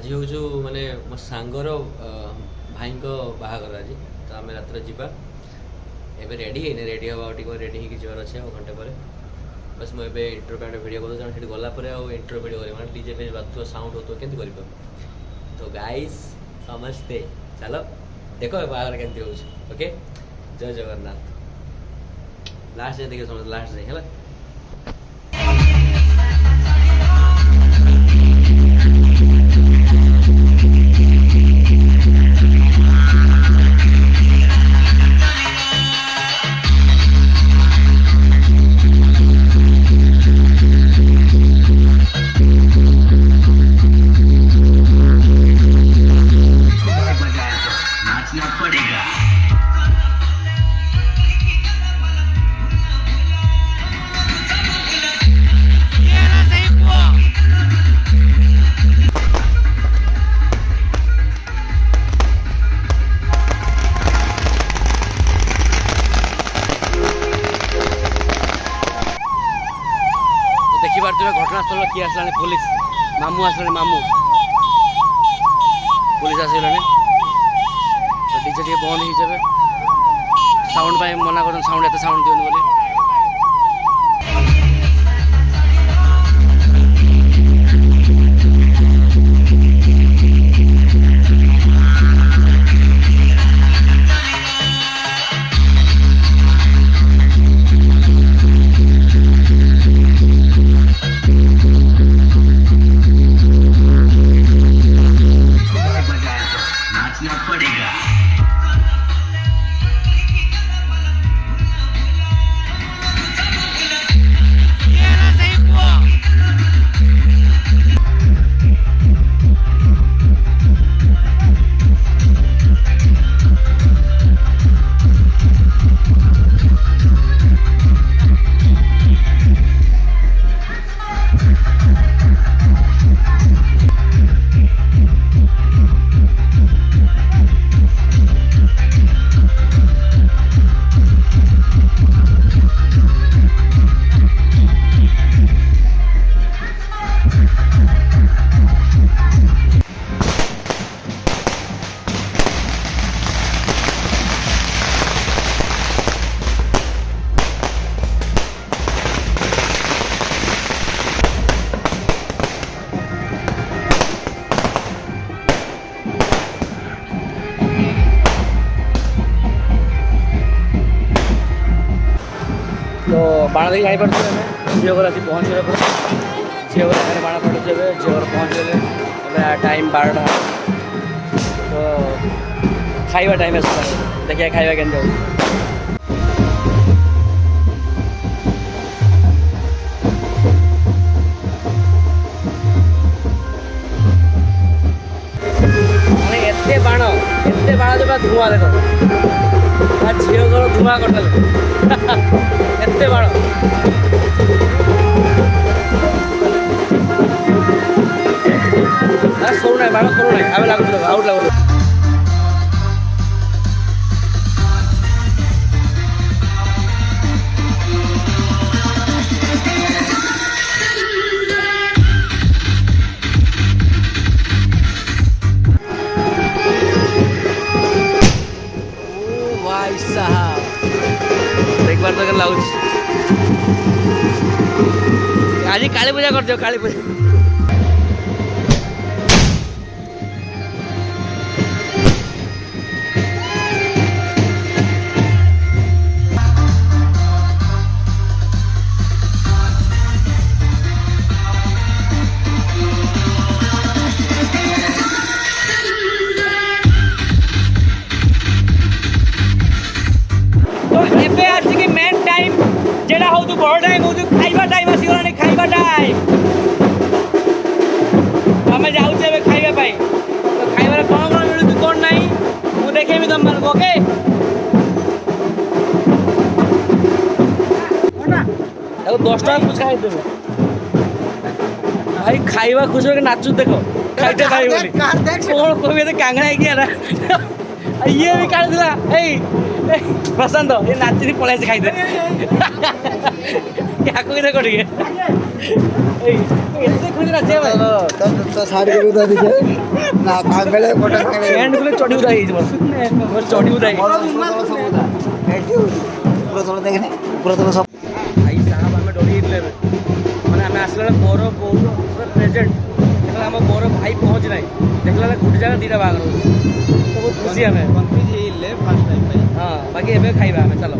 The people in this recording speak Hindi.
आज हूँ माने मो सांगर भाई बाहागर आज तो आम रात जावा एवं रेडी है रेडी हाँ रेडी होगी जबार अच्छे घंटे पर बस मुझे इंट्रो पे भिडियो कर गलापर इंट्रो भिडियो कर डीजे पे बाजू साउंड हो केमती कर तो गाइस समस्ते चलो देखो बाहर केमती हो ओके जय जगन्नाथ लास्ट जाए देखिए समझ लास्ट जाए है घटनास्थल किए आसला पुलिस मामू आसला मामू पुलिस आसला तो डीजे टे बंद हो जाए साउंड मना कर साउंड एत साउंड दिवन बोली तो बाण देखिए जापर झील घर आसी पहुँच गला झील घर बाण पड़े झील घर पहुँच गले टाइम 12टा तो खाइबा टाइम देखिए खाइबा के एते बाण जो धुआं देख झील घर धुआं करदे एते बाण सरू ना बाण सरू ना आम लगुच आउट लगुच एक बार तो लगुच आज काली पूजा कर दियो काली पूजा जेड़ा हो बड़ टाइम हो खाइबा टाइम आसीगला खाइबा टाइम आम जाऊे खाइबा तो खाइबार कौन कौन मिलूँ कौन ना मुझे देखेबी तुम मान ओके देखो 10 टाका खुचका देवे भाई खाइबा खुश हो नाचु देखो खाइते भाई बोली कौन कहबी तो कांगड़ा है ये भी काढ़ प्रशांत ये नाची पलैसे खाई ୟାକୁ ବି ଦେଖ ଟିକେ ଏତେ ଖୁସି ରାଜି ଭାଇ तो साड़ी को उधर दिखे ना कांगले फोटो कांगले ପ୍ୟାଣ୍ଟ ଖୋଲି ଚଢି ଉଦା ହେଇଛି ମୋର ଚଢି ଉଦା ହେଇଛି ऊपर तो देखने ऊपर तो सब ଭାଇ ସାହେବ ଆମେ ଡରି ଯାଇଥିଲେ ଏବେ ମାନେ ଆମେ ଆସିଲା ବେଳେ ବର ବୋଉ ପୁରା ପ୍ରେଜେଣ୍ଟ ଯେତେବେଳେ ଆମ ବର ଭାଇ ପହଞ୍ଚି ନାହିଁ ଦେଖିଲା ବେଳେ ଗୋଟେ ଜାଗା ଦୁଇଟା ବାହାଘର ହେଉଛି ତ ବହୁତ ଖୁସି ଆମେ कन्फ्यूज ହେଇଲେ ଫାର୍ଷ୍ଟ ଟାଇମ୍ ପାଇଁ ହଁ ବାକି ଏବେ ଖାଇବା ଆମେ ଚାଲ